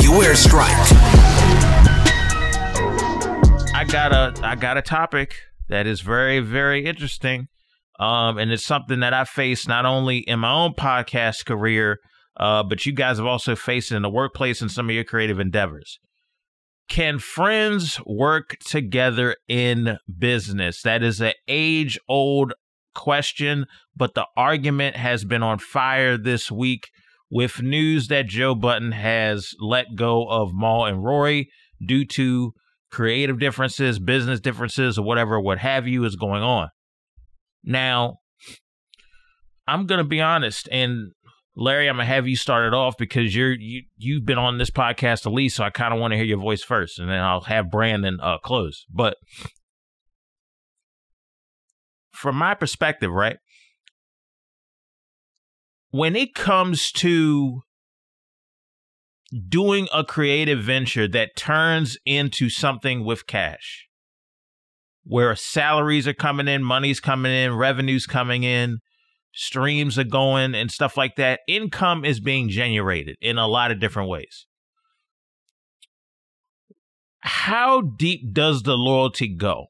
Radio Airstrike. I got a topic that is very, very interesting. And it's something that I face not only in my own podcast career, but you guys have also faced it in the workplace and some of your creative endeavors. Can friends work together in business? That is an age-old question, but the argument has been on fire this week with news that Joe Budden has let go of Mal and Rory due to creative differences, business differences, or whatever, what have you, is going on. Now, I'm going to be honest, and Larry, I'm going to have you start it off because you've been on this podcast the least, so I kind of want to hear your voice first, and then I'll have Brandon close. But from my perspective, right, when it comes to doing a creative venture that turns into something with cash, where salaries are coming in, money's coming in, revenue's coming in, streams are going and stuff like that, income is being generated in a lot of different ways. How deep does the loyalty go?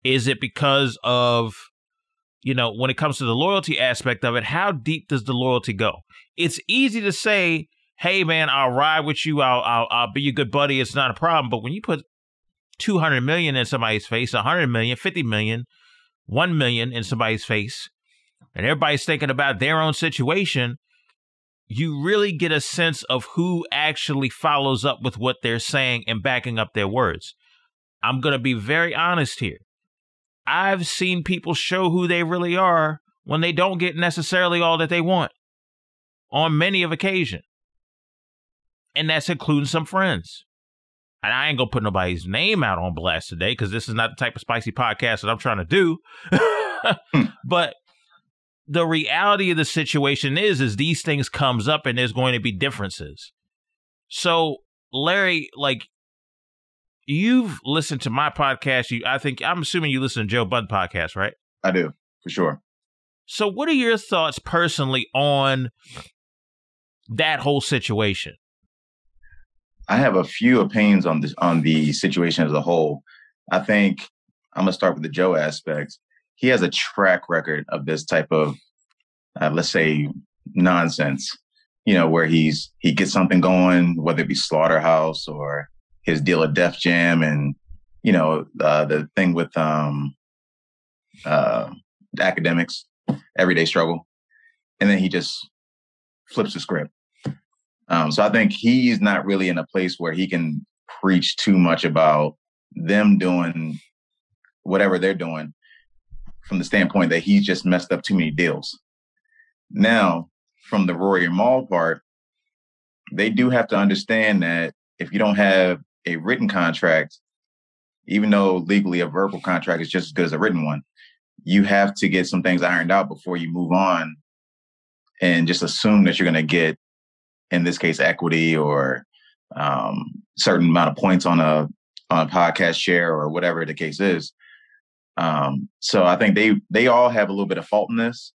Is it because of, when it comes to the loyalty aspect of it, how deep does the loyalty go? It's easy to say, hey, man, I'll ride with you. I'll be your good buddy. It's not a problem. But when you put 200 million in somebody's face, 100 million, 50 million, 1 million in somebody's face, and everybody's thinking about their own situation, you really get a sense of who actually follows up with what they're saying and backing up their words. I'm going to be very honest here. I've seen people show who they really are when they don't get necessarily all that they want on many of occasions. And that's including some friends. And I ain't going to put nobody's name out on blast today because this is not the type of spicy podcast that I'm trying to do. But the reality of the situation is these things comes up and there's going to be differences. So, Larry, you've listened to my podcast. I'm assuming you listen to Joe Budden podcast, right? I do, for sure. So what are your thoughts personally on that whole situation? I have a few opinions on the situation as a whole. I think I'm going to start with the Joe aspect. He has a track record of this type of, let's say, nonsense, where he gets something going, whether it be Slaughterhouse or his deal at Def Jam and, the thing with academics, Everyday Struggle. And then he just flips the script. So I think he's not really in a place where he can preach too much about them doing whatever they're doing from the standpoint that he's just messed up too many deals. Now, from the Rory and Mal part, they do have to understand that if you don't have a written contract, even though legally a verbal contract is just as good as a written one, you have to get some things ironed out before you move on and just assume that you're going to get, in this case, equity or certain amount of points on a podcast share or whatever the case is. So I think they all have a little bit of fault in this.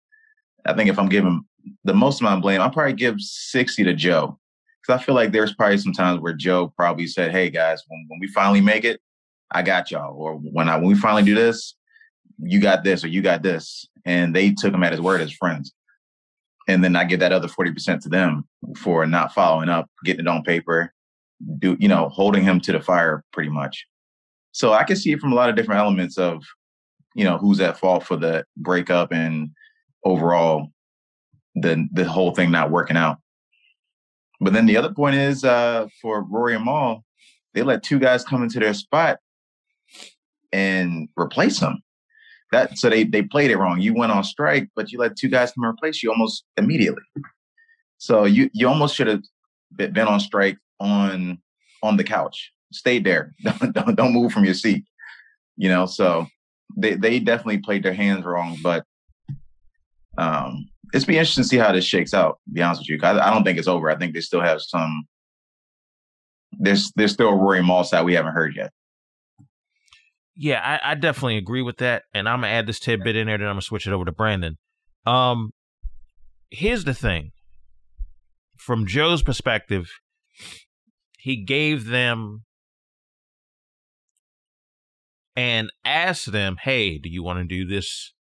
I think if I'm giving the most amount of blame, I'll probably give 60 to Joe. Because I feel like there's probably some times where Joe probably said, hey, guys, when we finally make it, I got y'all. Or when we finally do this, you got this or you got this. And they took him at his word as friends. And then I give that other 40% to them for not following up, getting it on paper, holding him to the fire pretty much. So I can see it from a lot of different elements of, who's at fault for the breakup and overall the whole thing not working out. But then the other point is for Rory and Mal, they let two guys come into their spot and replace them. So they played it wrong. You went on strike, but you let two guys come and replace you almost immediately. So you almost should have been on strike on the couch. Stayed there. Don't move from your seat. So they definitely played their hands wrong. But it's be interesting to see how this shakes out, to be honest with you. I don't think it's over. I think they still have there's still a Rory and Mal side we haven't heard yet. Yeah, I definitely agree with that. And I'm going to add this tidbit in there, then I'm going to switch it over to Brandon. Here's the thing. From Joe's perspective, he gave them and asked them, hey, do you want to do this?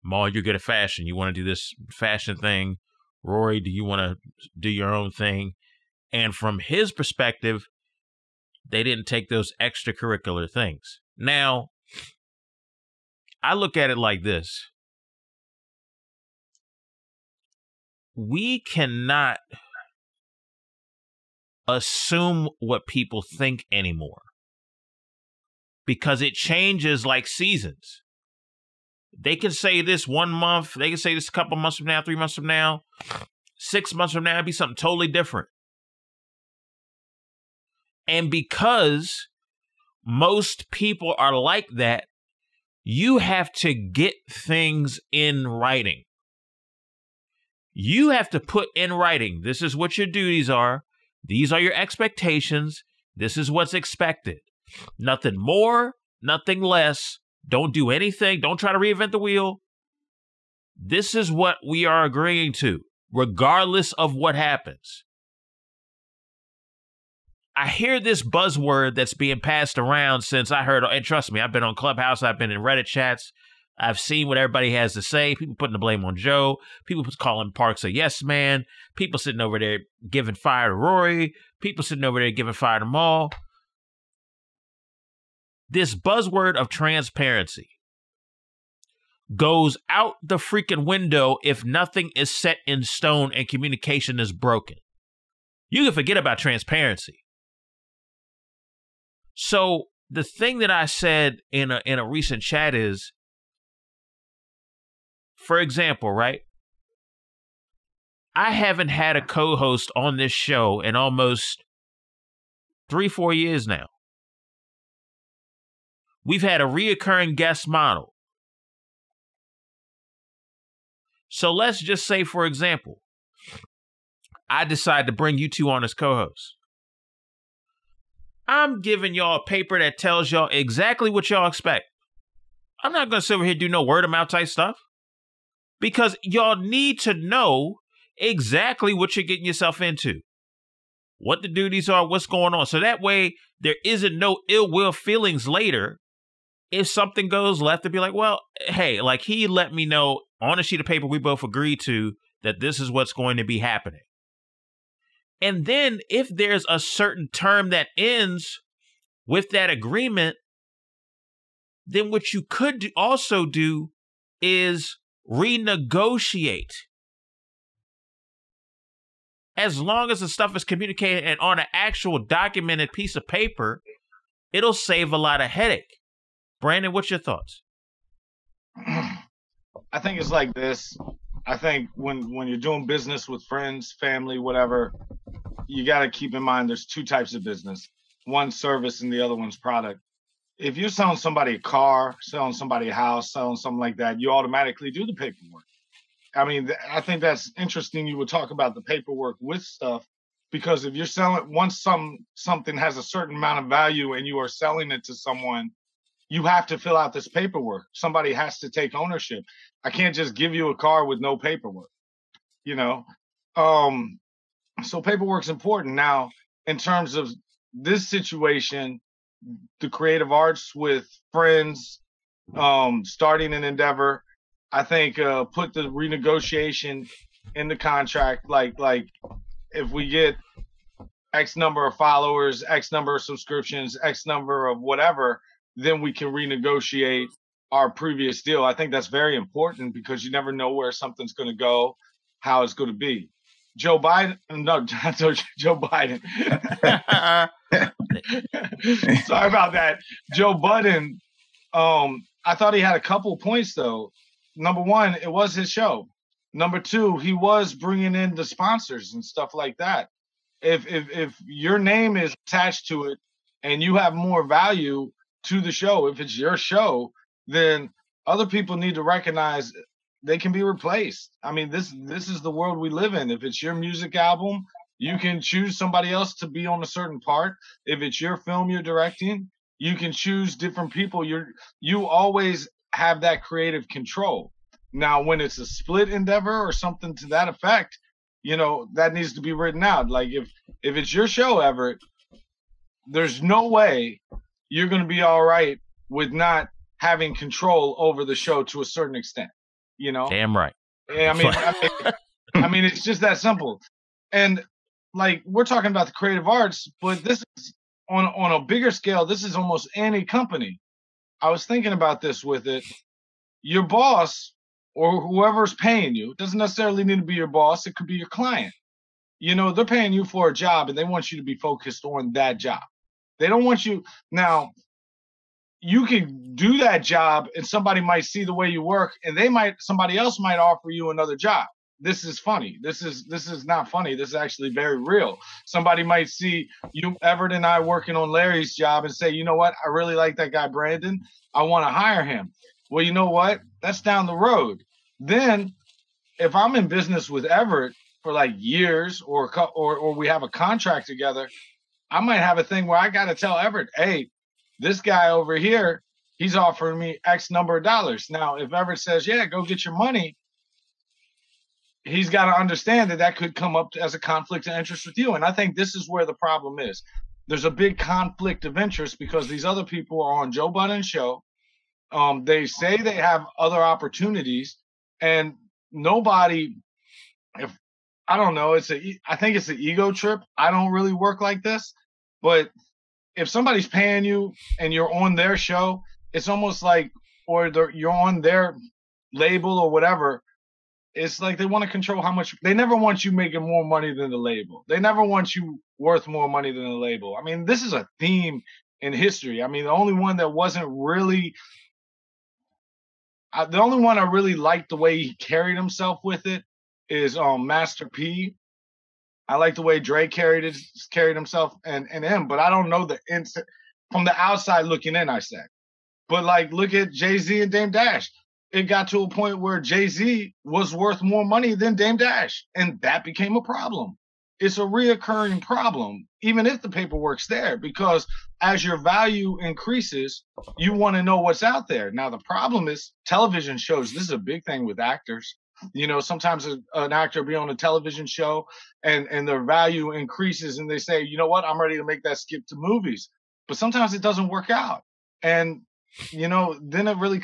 Maul, you're good at fashion. You want to do this fashion thing? Rory, do you want to do your own thing? And from his perspective, they didn't take those extracurricular things. Now, I look at it like this. We cannot assume what people think anymore because it changes like seasons. They can say this 1 month, they can say this a couple months from now, 3 months from now, 6 months from now, it'd be something totally different. And because most people are like that, you have to get things in writing. You have to put in writing, this is what your duties are. These are your expectations. This is what's expected. Nothing more, nothing less. Don't do anything. Don't try to reinvent the wheel. This is what we are agreeing to, regardless of what happens. I hear this buzzword that's being passed around since I heard, and trust me, I've been on Clubhouse, I've been in Reddit chats, I've seen what everybody has to say. People putting the blame on Joe. People calling Parks a yes man. People sitting over there giving fire to Rory. People sitting over there giving fire to Maul. This buzzword of transparency goes out the freaking window if nothing is set in stone and communication is broken. You can forget about transparency. So the thing that I said in a recent chat is, for example, right? I haven't had a co-host on this show in almost 3-4 years now. We've had a reoccurring guest model. So let's just say, for example, I decide to bring you two on as co-hosts. I'm giving y'all a paper that tells y'all exactly what y'all expect. I'm not going to sit over here and do no word of mouth type stuff. Because y'all need to know exactly what you're getting yourself into. What the duties are, what's going on. So that way, there isn't no ill will feelings later. If something goes left, to be like, well, hey, like he let me know on a sheet of paper we both agreed to that this is what's going to be happening. And then if there's a certain term that ends with that agreement, then what you could also do is renegotiate. As long as the stuff is communicated and on an actual documented piece of paper, it'll save a lot of headache. Brandon, what's your thoughts? I think it's like this. I think when you're doing business with friends, family, whatever, you got to keep in mind there's two types of business. One's service and the other one's product. If you're selling somebody a car, selling somebody a house, selling something like that, you automatically do the paperwork. I mean, I think that's interesting. You would talk about the paperwork with stuff, because if you're selling, once something has a certain amount of value and you are selling it to someone, you have to fill out this paperwork. Somebody has to take ownership. I can't just give you a car with no paperwork, you know? So paperwork's important. Now, in terms of this situation, the creative arts with friends, starting an endeavor, I think put the renegotiation in the contract. Like if we get X number of followers, X number of subscriptions, X number of whatever, then we can renegotiate our previous deal. I think that's very important because you never know where something's going to go, how it's going to be. Joe Budden. Sorry about that. Joe Budden, I thought he had a couple points, though. Number one, it was his show. Number two, he was bringing in the sponsors and stuff like that. If your name is attached to it and you have more value to the show, if it's your show, then other people need to recognize they can be replaced. I mean, this is the world we live in. If it's your music album, you can choose somebody else to be on a certain part. If it's your film you're directing, you can choose different people. You always have that creative control. Now, when it's a split endeavor or something to that effect, that needs to be written out. Like if it's your show, Everett, there's no way you're going to be all right with not having control over the show to a certain extent. Damn right. I mean, it's just that simple. And like we're talking about the creative arts, but this is on a bigger scale. This is almost any company. I was thinking about this with it. Your boss or whoever's paying you, it doesn't necessarily need to be your boss. It could be your client. They're paying you for a job and they want you to be focused on that job. They don't want you. Now, you can do that job and somebody might see the way you work and somebody else might offer you another job. This is funny. This is not funny. This is actually very real. Somebody might see you, Everett and I working on Larry's job and say, you know what? I really like that guy, Brandon. I want to hire him. Well, you know what? That's down the road. Then if I'm in business with Everett for like years or we have a contract together, I might have a thing where I got to tell Everett, hey, this guy over here, he's offering me X number of dollars. Now, if Everett says, yeah, go get your money, he's got to understand that could come up as a conflict of interest with you. And I think this is where the problem is. There's a big conflict of interest because these other people are on Joe Budden's show. They say they have other opportunities, and nobody, I don't know, I think it's an ego trip. I don't really work like this, but if somebody's paying you and you're on their show, it's almost like, or you're on their label or whatever. It's like they want to control how much. They never want you making more money than the label. They never want you worth more money than the label. I mean, this is a theme in history. I mean, the only one that wasn't really, the only one I really liked the way he carried himself with it is Master P. I like the way Dre carried himself and him, but I don't know from the outside looking in, I said. But like, look at Jay-Z and Dame Dash. It got to a point where Jay-Z was worth more money than Dame Dash, and that became a problem. It's a reoccurring problem, even if the paperwork's there, because as your value increases, you want to know what's out there. Now, the problem is television shows. This is a big thing with actors. Sometimes an actor will be on a television show and their value increases and they say, you know what, I'm ready to make that skip to movies. But sometimes it doesn't work out. And, then it really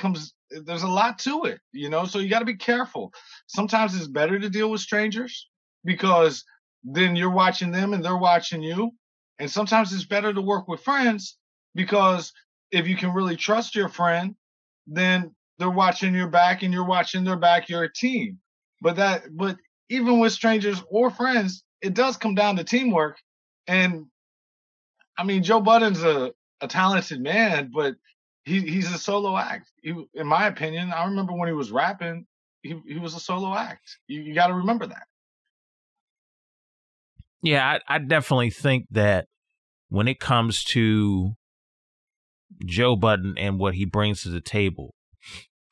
there's a lot to it, so you got to be careful. Sometimes it's better to deal with strangers because then you're watching them and they're watching you. And sometimes it's better to work with friends because if you can really trust your friend, then they're watching your back and you're watching their back. You're a team. But even with strangers or friends, it does come down to teamwork. And I mean, Joe Budden's a talented man, but he's a solo act. In my opinion, I remember when he was rapping, he was a solo act. You got to remember that. Yeah, I definitely think that when it comes to Joe Budden and what he brings to the table,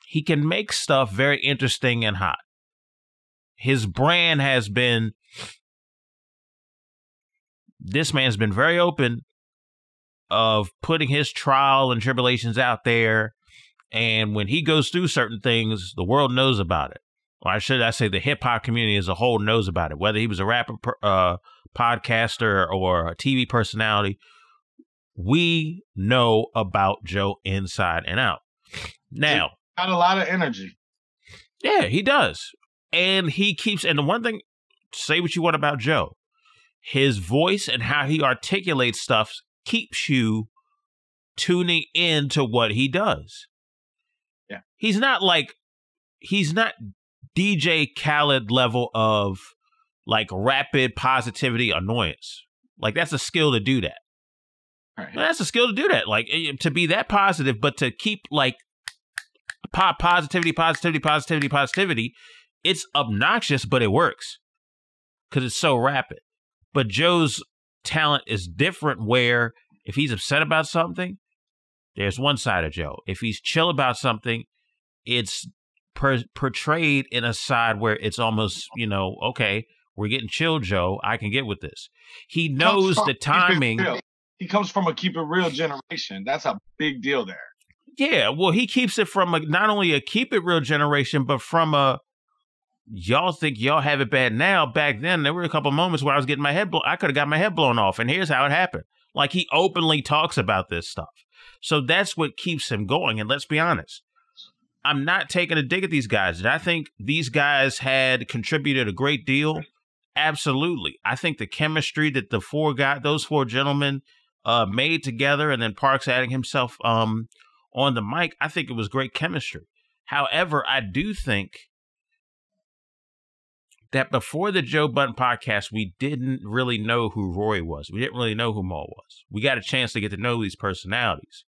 he can make stuff very interesting and hot. His brand has been, this man's been very open of putting his trial and tribulations out there. And when he goes through certain things, the world knows about it. Or should I say the hip hop community as a whole knows about it, whether he was a rapper, podcaster, or a TV personality. We know about Joe inside and out. Now, he got a lot of energy. Yeah, he does. And he keeps, and the one thing, say what you want about Joe, his voice and how he articulates stuff keeps you tuning into what he does. Yeah. He's not DJ Khaled level of like rapid positivity annoyance. Like that's a skill to do that. Right. That's a skill to do that. Like to be that positive, but to keep like positivity. It's obnoxious, but it works because it's so rapid. But Joe's talent is different where if he's upset about something, there's one side of Joe. If he's chill about something, it's portrayed in a side where it's almost, okay, we're getting chill, Joe. I can get with this. He knows the timing. He comes from a keep it real generation. That's a big deal there. Yeah, well, he keeps it from not only a keep it real generation, but from a y'all think y'all have it bad now. Back then, there were a couple moments where I was getting my head blown. I could have got my head blown off, and here's how it happened. Like, he openly talks about this stuff. So that's what keeps him going. And let's be honest, I'm not taking a dig at these guys. Did I think these guys had contributed a great deal? Absolutely. I think the chemistry that those four gentlemen made together, and then Parks adding himself on the mic, I think it was great chemistry. However, I do think that before the Joe Budden podcast, we didn't really know who Rory was. We didn't really know who Maul was. We got a chance to get to know these personalities.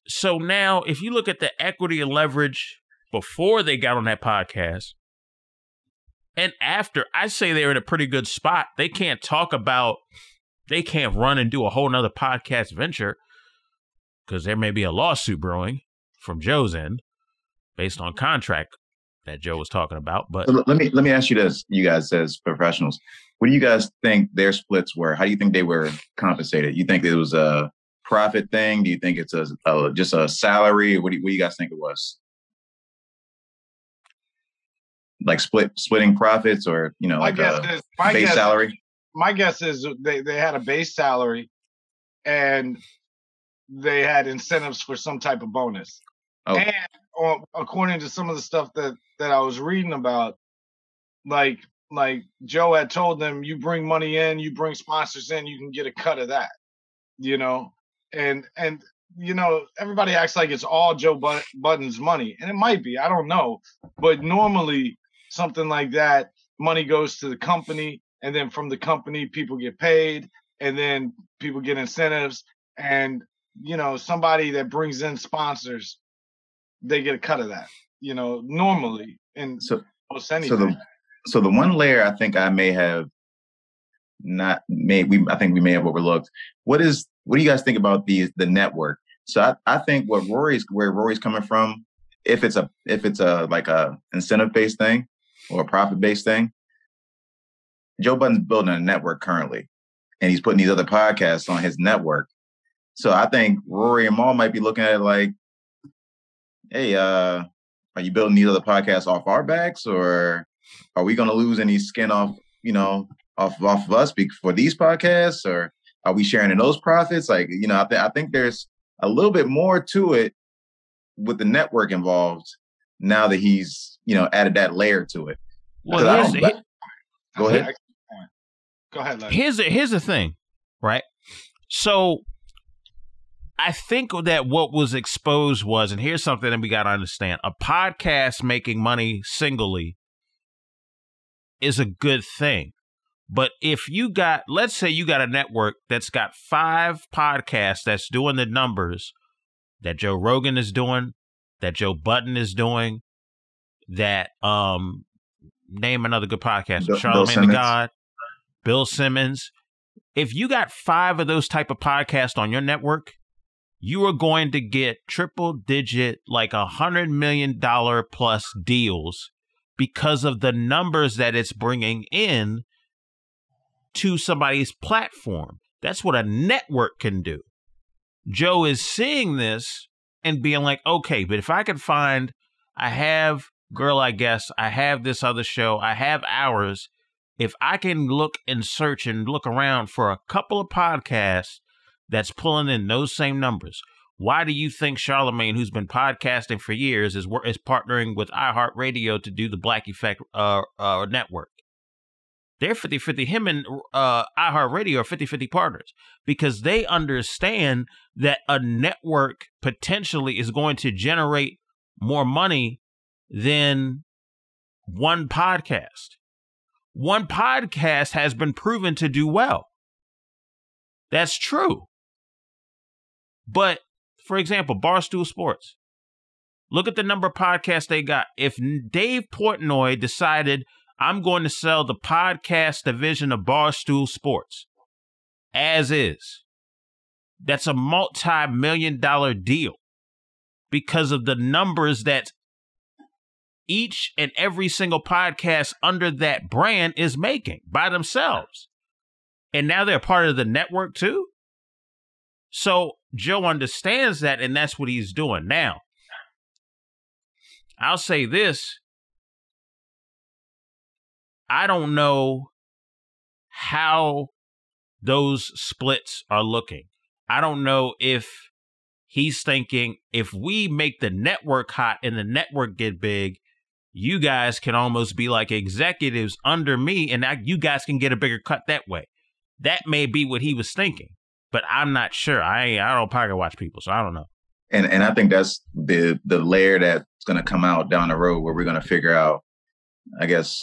So now, if you look at the equity and leverage before they got on that podcast and after, I say they're in a pretty good spot. They can't run and do a whole nother podcast venture because there may be a lawsuit brewing from Joe's end based on contract that Joe was talking about. But so let me ask you this, you guys as professionals, what do you guys think their splits were? How do you think they were compensated? You think it was a profit thing? Do you think it's just a salary? What do you guys think it was? Like splitting profits, or like a base salary? My guess is they had a base salary and they had incentives for some type of bonus. Oh. And according to some of the stuff that I was reading about, like Joe had told them, you bring money in, you bring sponsors in, you can get a cut of that, and everybody acts like it's all Joe Budden's money, and it might be, I don't know, but normally something like that, money goes to the company, and then from the company people get paid, and then people get incentives, and somebody that brings in sponsors, they get a cut of that, normally. And most anything. So the one layer I think I may have not made, I think we may have overlooked. What do you guys think about the network? So I think where Rory's coming from, if it's a like a incentive based thing or a profit based thing, Joe Budden's building a network currently, and he's putting these other podcasts on his network. So I think Rory and Maul might be looking at it like, hey, are you building these other podcasts off our backs, or are we going to lose any skin off of us for these podcasts, or are we sharing in those profits? Like, I think there's a little bit more to it with the network involved now that he's, added that layer to it. Well, go ahead. Go ahead. Larry. Here's the thing, right? So I think that what was exposed was, and here's something that we got to understand, a podcast making money singly is a good thing. But if let's say you got a network that's got 5 podcasts that's doing the numbers that Joe Rogan is doing, that Joe Budden is doing, that, name another good podcast, Charlamagne the God, Bill Simmons. If you got 5 of those type of podcasts on your network, you are going to get triple digit, like $100 million plus deals because of the numbers that it's bringing in to somebody's platform. That's what a network can do. Joe is seeing this and being like, okay, but if I can find, I have Girl, I Guess, I have this other show, I have ours. If I can look and search and look around for a couple of podcasts that's pulling in those same numbers, why do you think Charlamagne, who's been podcasting for years, is partnering with iHeartRadio to do the Black Effect network? They're 50-50. Him and iHeartRadio are 50-50 partners because they understand that a network potentially is going to generate more money than one podcast. One podcast has been proven to do well. That's true. But, for example, Barstool Sports. Look at the number of podcasts they got. If Dave Portnoy decided, I'm going to sell the podcast division of Barstool Sports as is, that's a multi-million-dollar deal because of the numbers that each and every single podcast under that brand is making by themselves. And now they're part of the network too. So Joe understands that, and that's what he's doing. Now, I'll say this. I don't know how those splits are looking. I don't know if he's thinking, if we make the network hot and the network get big, you guys can almost be like executives under me, and you guys can get a bigger cut that way. That may be what he was thinking, but I'm not sure. I don't pocket watch people, so I don't know. And I think that's the layer that's going to come out down the road, where we're going to figure out, I guess,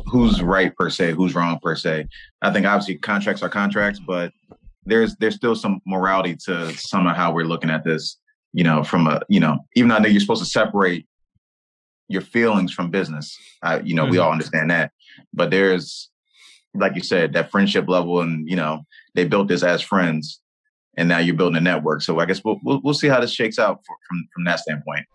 who's right per se, who's wrong per se. I think obviously contracts are contracts, but there's still some morality to some of how we're looking at this, from even though I know you're supposed to separate your feelings from business. We all understand that, but there's, like you said, that friendship level, and, they built this as friends, and now you're building a network. So I guess we'll see how this shakes out from that standpoint.